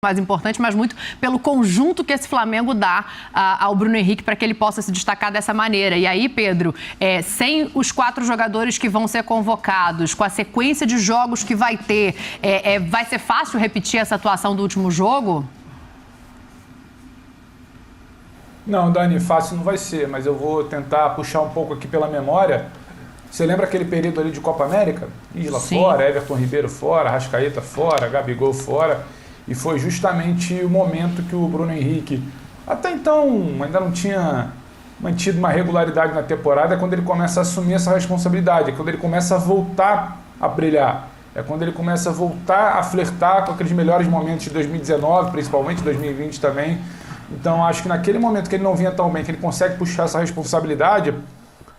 mais importante, mas muito pelo conjunto que esse Flamengo dá ao Bruno Henrique para que ele possa se destacar dessa maneira. E aí, Pedro, sem os 4 jogadores que vão ser convocados, com a sequência de jogos que vai ter, vai ser fácil repetir essa atuação do último jogo? Não, Dani, fácil não vai ser, mas eu vou tentar puxar um pouco aqui pela memória. Você lembra aquele período ali de Copa América? Isla fora, Everton Ribeiro fora, Arrascaeta fora, Gabigol fora. E foi justamente o momento que o Bruno Henrique, até então, ainda não tinha mantido uma regularidade na temporada, é quando ele começa a assumir essa responsabilidade, é quando ele começa a voltar a brilhar, é quando ele começa a voltar a flertar com aqueles melhores momentos de 2019, principalmente 2020 também. Então, acho que naquele momento que ele não vinha tão bem, que ele consegue puxar essa responsabilidade,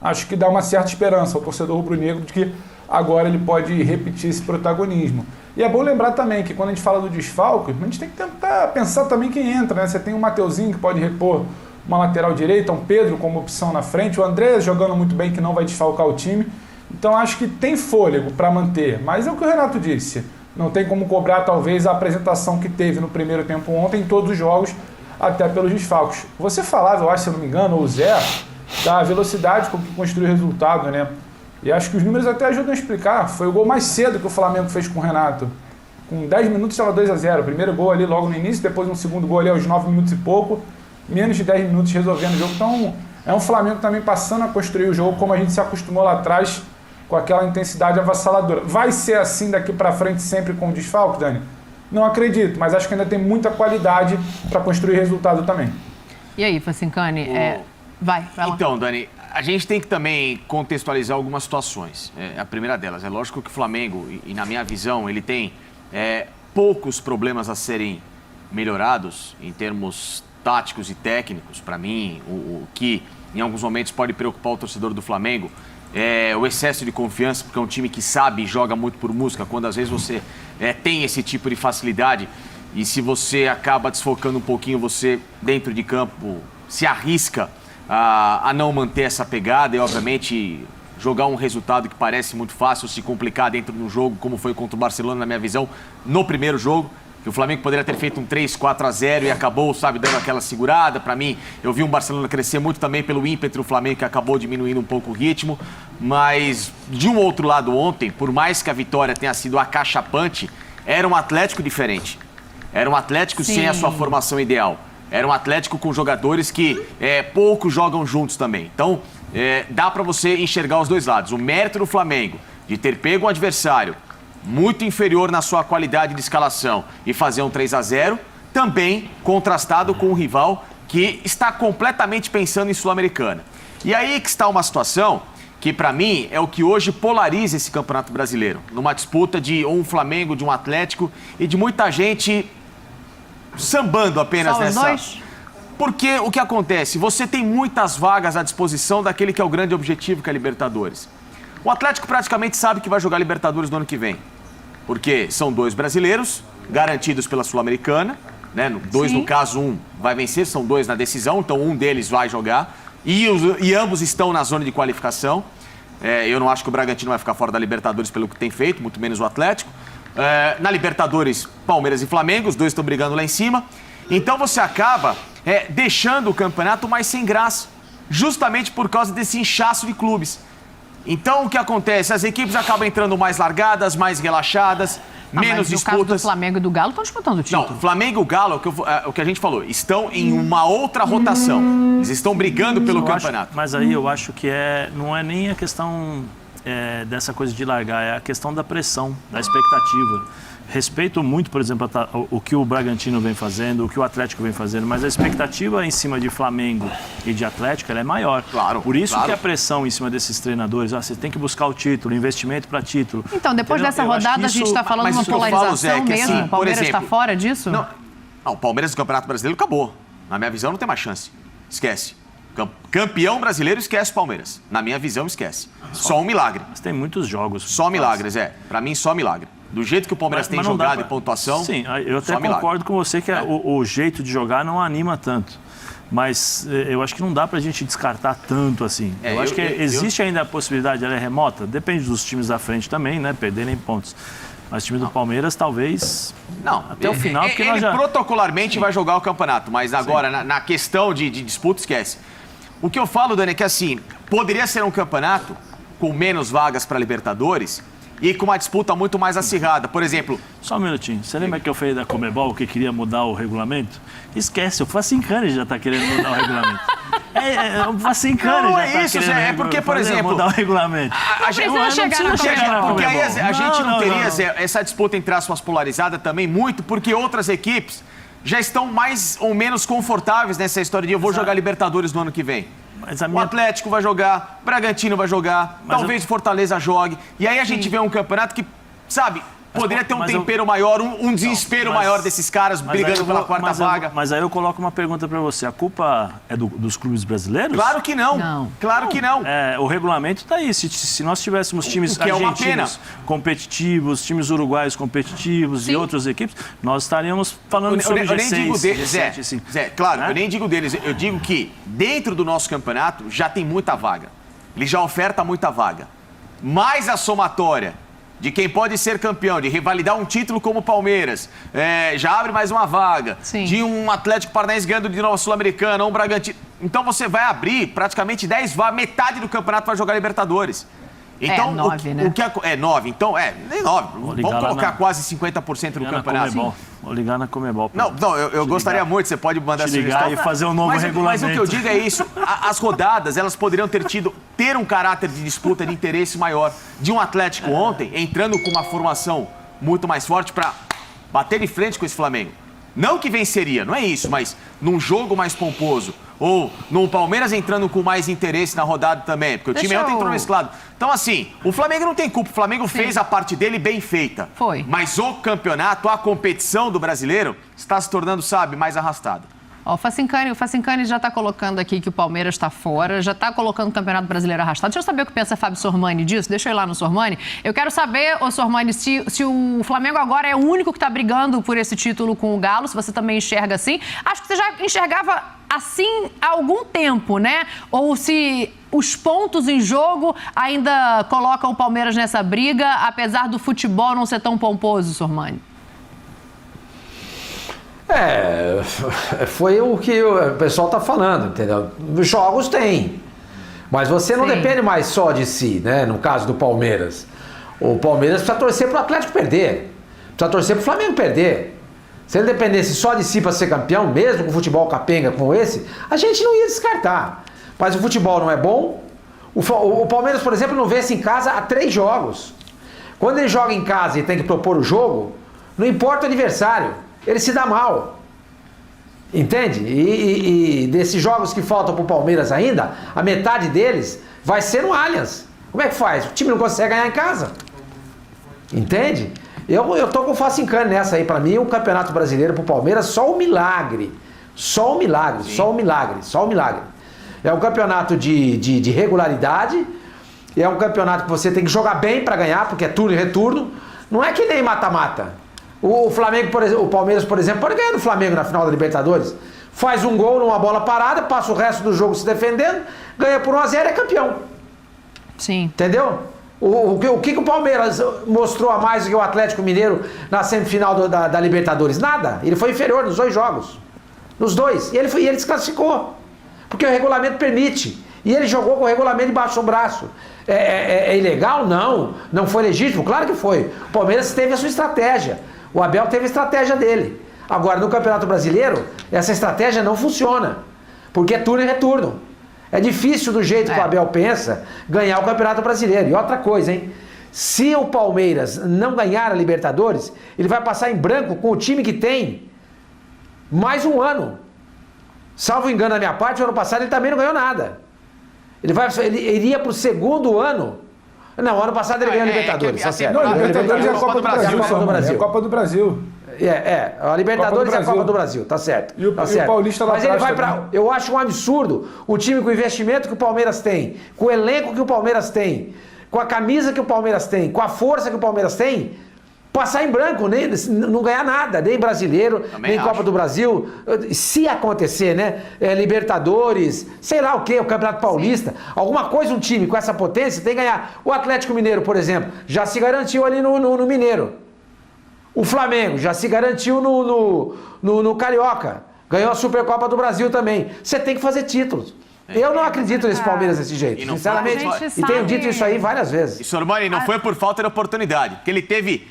acho que dá uma certa esperança ao torcedor rubro-negro de que agora ele pode repetir esse protagonismo. E é bom lembrar também que quando a gente fala do desfalque, a gente tem que tentar pensar também quem entra, né? Você tem o Mateuzinho que pode repor uma lateral direita, um Pedro como opção na frente, o André jogando muito bem que não vai desfalcar o time. Então acho que tem fôlego para manter, mas é o que o Renato disse, não tem como cobrar talvez a apresentação que teve no primeiro tempo ontem em todos os jogos, até pelos desfalques. Você falava, eu acho, se eu não me engano, ou o Zé, da velocidade com que construiu o resultado, né? E acho que os números até ajudam a explicar. Foi o gol mais cedo que o Flamengo fez com o Renato. Com 10 minutos estava 2-0. O primeiro gol ali logo no início, depois um segundo gol ali aos 9 minutos e pouco. Menos de 10 minutos resolvendo o jogo. Então é um Flamengo também passando a construir o jogo como a gente se acostumou lá atrás, com aquela intensidade avassaladora. Vai ser assim daqui para frente sempre com o desfalque, Dani? Não acredito, mas acho que ainda tem muita qualidade para construir resultado também. E aí, Facincani? Vai lá. Então, Dani, a gente tem que também contextualizar algumas situações. A primeira delas, é lógico que o Flamengo, e na minha visão, ele tem poucos problemas a serem melhorados em termos táticos e técnicos. Para mim, o que em alguns momentos pode preocupar o torcedor do Flamengo é o excesso de confiança, porque é um time que sabe e joga muito por música, quando às vezes você tem esse tipo de facilidade e se você acaba desfocando um pouquinho, você dentro de campo se arrisca a não manter essa pegada e, obviamente, jogar um resultado que parece muito fácil, se complicar dentro de um jogo, como foi contra o Barcelona, na minha visão, no primeiro jogo, que o Flamengo poderia ter feito um 3-4-0 e acabou, dando aquela segurada. Para mim, eu vi um Barcelona crescer muito também pelo ímpeto do Flamengo, que acabou diminuindo um pouco o ritmo. Mas, de um outro lado, ontem, por mais que a vitória tenha sido acachapante, era um Atlético diferente. Era um Atlético sem a sua formação ideal. Era um Atlético com jogadores que pouco jogam juntos também. Então, dá para você enxergar os dois lados. O mérito do Flamengo de ter pego um adversário muito inferior na sua qualidade de escalação e fazer um 3-0, também contrastado com um rival que está completamente pensando em Sul-Americana. E aí que está uma situação que, para mim, é o que hoje polariza esse Campeonato Brasileiro. Numa disputa de um Flamengo, de um Atlético e de muita gente sambando apenas nessa... Porque o que acontece? Você tem muitas vagas à disposição daquele que é o grande objetivo, que é a Libertadores. O Atlético praticamente sabe que vai jogar Libertadores no ano que vem. Porque são 2 brasileiros, garantidos pela Sul-Americana, né? 2 no caso, 1 vai vencer, são 2 na decisão, então um deles vai jogar. E ambos estão na zona de qualificação. Eu não acho que o Bragantino vai ficar fora da Libertadores pelo que tem feito, muito menos o Atlético. Na Libertadores, Palmeiras e Flamengo, os 2 estão brigando lá em cima. Então você acaba deixando o campeonato mais sem graça, justamente por causa desse inchaço de clubes. Então o que acontece? As equipes acabam entrando mais largadas, mais relaxadas, menos disputas. No caso do Flamengo e do Galo estão disputando o título. Não, Flamengo e o Galo, o que a gente falou, estão em uma outra rotação. Eles estão brigando pelo campeonato. Mas aí eu acho que não é nem a questão dessa coisa de largar, é a questão da pressão, da expectativa. Respeito muito, por exemplo, o que o Bragantino vem fazendo, o que o Atlético vem fazendo, mas a expectativa em cima de Flamengo e de Atlético ela é maior. Claro. Por isso que a pressão em cima desses treinadores, você tem que buscar o título, investimento para título. Então, depois dessa rodada, a gente está falando de uma polarização mesmo? Assim, o Palmeiras está fora disso? Não, o Palmeiras do Campeonato Brasileiro acabou. Na minha visão, não tem mais chance. Esquece. Campeão brasileiro, esquece o Palmeiras. Na minha visão, esquece. Só um milagre. Mas tem muitos jogos. Só milagres, Para mim, só milagre. Do jeito que o Palmeiras tem jogado e pontuação... Sim, eu até concordo com você que o jeito de jogar não anima tanto. Mas eu acho que não dá pra gente descartar tanto assim. Eu acho que existe ainda a possibilidade, ela é remota, depende dos times da frente também, né? Perderem pontos. Mas o time do Palmeiras, talvez... Não, até o final, porque ele nós já... protocolarmente vai jogar o campeonato, mas agora, na questão de disputa, esquece. O que eu falo, Dani, é que assim, poderia ser um campeonato com menos vagas para Libertadores e com uma disputa muito mais acirrada. Por exemplo... Só um minutinho. Você lembra que eu falei da Conmebol que queria mudar o regulamento? Esquece, o Facincani já está querendo mudar o regulamento. O Facincani já está isso, querendo é porque, por exemplo... mudar o regulamento. A gente não precisa chegar na porque aí Conmebol. a gente não teria essa disputa entre aspas polarizada também muito, porque outras equipes já estão mais ou menos confortáveis nessa história de eu vou jogar Libertadores no ano que vem. O Atlético vai jogar, o Bragantino vai jogar, talvez o Fortaleza jogue. E aí a gente vê um campeonato que, sabe, poderia ter um tempero maior, um desespero maior desses caras brigando pela quarta vaga. Mas aí eu coloco uma pergunta para você. A culpa é dos clubes brasileiros? Claro que não. Claro que não. O regulamento está aí. Se nós tivéssemos times argentinos competitivos, times uruguaios competitivos e outras equipes, nós estaríamos falando sobre eu nem digo deles, G7, assim. Claro, eu nem digo deles. Eu digo que dentro do nosso campeonato já tem muita vaga. Ele já oferta muita vaga. Mais a somatória de quem pode ser campeão, de revalidar um título como o Palmeiras, já abre mais uma vaga. Sim. De um Atlético Paranaense ganhando de novo a Sul-Americana, um Bragantino. Então você vai abrir praticamente 10 vagas, metade do campeonato vai jogar Libertadores. Então, 9, né? 9. Então, nem 9. Vamos colocar quase 50% do campeonato. Vou ligar na Conmebol. Não, eu gostaria muito, você pode mandar sugestão e fazer um novo regulamento. Mas o que eu digo é isso, as rodadas, elas poderiam ter um caráter de disputa, de interesse maior. De um Atlético ontem, entrando com uma formação muito mais forte para bater de frente com esse Flamengo. Não que venceria, não é isso, mas num jogo mais pomposo. Ou no Palmeiras entrando com mais interesse na rodada também, porque o time ontem entrou nesse lado. Então, assim, o Flamengo não tem culpa. O Flamengo fez a parte dele bem feita. Foi. Mas o campeonato, a competição do brasileiro está se tornando, sabe, mais arrastada. O Facincani já está colocando aqui que o Palmeiras está fora, já está colocando o Campeonato Brasileiro arrastado. Deixa eu saber o que pensa Fábio Sormani disso. Deixa eu ir lá no Sormani. Eu quero saber, Sormani, se o Flamengo agora é o único que está brigando por esse título com o Galo, se você também enxerga assim. Acho que você já enxergava assim há algum tempo, né? Ou se os pontos em jogo ainda colocam o Palmeiras nessa briga, apesar do futebol não ser tão pomposo, Sormani. Foi o que o pessoal está falando, entendeu? Jogos tem, mas você não depende mais só de si, né? No caso do Palmeiras. O Palmeiras precisa torcer para o Atlético perder, precisa torcer para o Flamengo perder. Se ele dependesse só de si para ser campeão, mesmo com futebol capenga como esse, a gente não ia descartar. Mas o futebol não é bom. O Palmeiras, por exemplo, não vence em casa há 3 jogos. Quando ele joga em casa e tem que propor o jogo, não importa o adversário, ele se dá mal. Entende? E desses jogos que faltam para o Palmeiras ainda, a metade deles vai ser no Allianz. Como é que faz? O time não consegue ganhar em casa. Entende? Eu tô com o Facincani nessa aí. Para mim, o Campeonato Brasileiro para o Palmeiras, só um milagre. Só um milagre, só um milagre, só um milagre. É um campeonato de regularidade. É um campeonato que você tem que jogar bem para ganhar, porque é turno e retorno. Não é que nem mata-mata. O Flamengo, por exemplo, o Palmeiras, por exemplo, pode ganhar do Flamengo na final da Libertadores. Faz um gol numa bola parada, passa o resto do jogo se defendendo, ganha por 1-0 e é campeão. Sim. Entendeu? O que o Palmeiras mostrou a mais do que o Atlético Mineiro na semifinal da Libertadores? Nada. Ele foi inferior nos 2 jogos. Nos 2. E ele desclassificou. Porque o regulamento permite. E ele jogou com o regulamento debaixo do braço. É ilegal? Não. Não foi legítimo? Claro que foi. O Palmeiras teve a sua estratégia. O Abel teve a estratégia dele. Agora, no Campeonato Brasileiro, essa estratégia não funciona. Porque é turno e retorno. É difícil, do jeito que o Abel pensa, ganhar o Campeonato Brasileiro. E outra coisa, hein? Se o Palmeiras não ganhar a Libertadores, ele vai passar em branco com o time que tem mais um ano. Salvo engano da minha parte, o ano passado ele também não ganhou nada. Ele iria para o 2º ano. Não, o ano passado ele ganhou a Libertadores, tá certo. Não, a Libertadores é a Copa do Brasil. É a Copa do Brasil. A Libertadores é a Copa do Brasil, tá certo. E o Paulista lá atrás. Mas ele vai para. Eu acho um absurdo o time com o investimento que o Palmeiras tem, com o elenco que o Palmeiras tem, com a camisa que o Palmeiras tem, com a força que o Palmeiras tem, passar em branco, não ganhar nada, nem brasileiro, também nem acho. Copa do Brasil. Se acontecer, né? Libertadores, sei lá o que, o Campeonato Paulista, alguma coisa, um time com essa potência tem que ganhar. O Atlético Mineiro, por exemplo, já se garantiu ali no Mineiro. O Flamengo já se garantiu no Carioca. Ganhou a Supercopa do Brasil também. Você tem que fazer títulos. Eu não acredito nesse Palmeiras desse jeito, sinceramente. E tenho dito isso aí várias vezes. E Sormani, não foi por falta de oportunidade, porque ele teve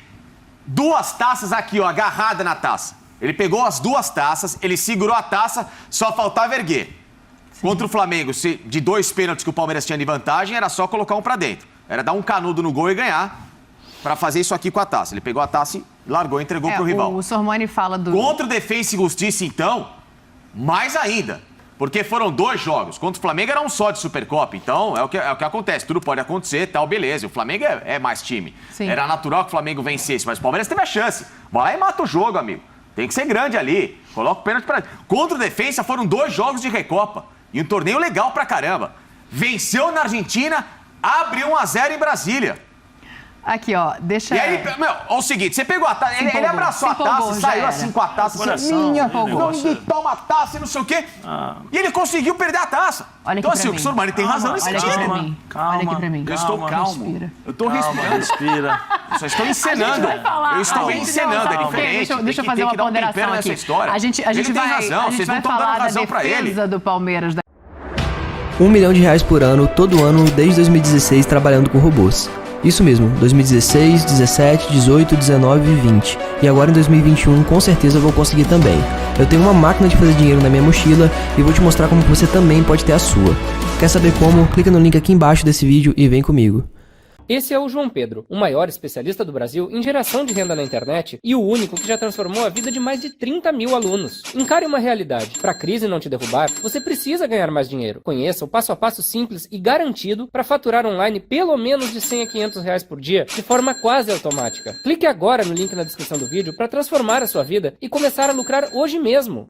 2 taças aqui, ó, agarrada na taça. Ele pegou as 2 taças, ele segurou a taça, só faltava erguer. Contra o Flamengo, de 2 pênaltis que o Palmeiras tinha de vantagem, era só colocar um pra dentro. Era dar um canudo no gol e ganhar pra fazer isso aqui com a taça. Ele pegou a taça e largou, entregou pro rival. O Sormani fala do... Contra o Defensa e Justiça, então, mais ainda. Porque foram 2 jogos. Contra o Flamengo era um só de Supercopa. Então, é o que acontece. Tudo pode acontecer, tal, beleza. O Flamengo é mais time. Sim. Era natural que o Flamengo vencesse, mas o Palmeiras teve a chance. Vai lá e mata o jogo, amigo. Tem que ser grande ali. Coloca o pênalti pra... Contra o Defensa foram 2 jogos de Recopa. E um torneio legal pra caramba. Venceu na Argentina, abre 1-0 em Brasília. Aqui, ó, deixa... E aí, meu, é o seguinte, você pegou a taça, ele abraçou a taça, saiu assim com a taça, assim, minha, não, ninguém toma a taça e não sei o quê. E ele conseguiu perder a taça. Olha então, aqui assim, pra o Sormani tem razão nesse Olha aqui sentido. pra mim. Calma, Olha aqui pra mim. Eu estou calmo. Respira. Eu estou respirando. Respira. Eu só estou encenando. Eu estou encenando, é diferente. Deixa eu fazer uma ponderação aqui. História. A gente ele tem vai, razão, a gente vocês não vai estão dando falar da razão pra ele. defesa do Palmeiras. R$1 milhão por ano, todo ano, desde 2016, trabalhando com robôs. Isso mesmo, 2016, 17, 18, 19 e 20. E agora em 2021, com certeza eu vou conseguir também. Eu tenho uma máquina de fazer dinheiro na minha mochila e vou te mostrar como você também pode ter a sua. Quer saber como? Clica no link aqui embaixo desse vídeo e vem comigo. Esse é o João Pedro, o maior especialista do Brasil em geração de renda na internet e o único que já transformou a vida de mais de 30 mil alunos. Encare uma realidade. Para a crise não te derrubar, você precisa ganhar mais dinheiro. Conheça o passo a passo simples e garantido para faturar online pelo menos de R$100 a R$500 por dia, de forma quase automática. Clique agora no link na descrição do vídeo para transformar a sua vida e começar a lucrar hoje mesmo.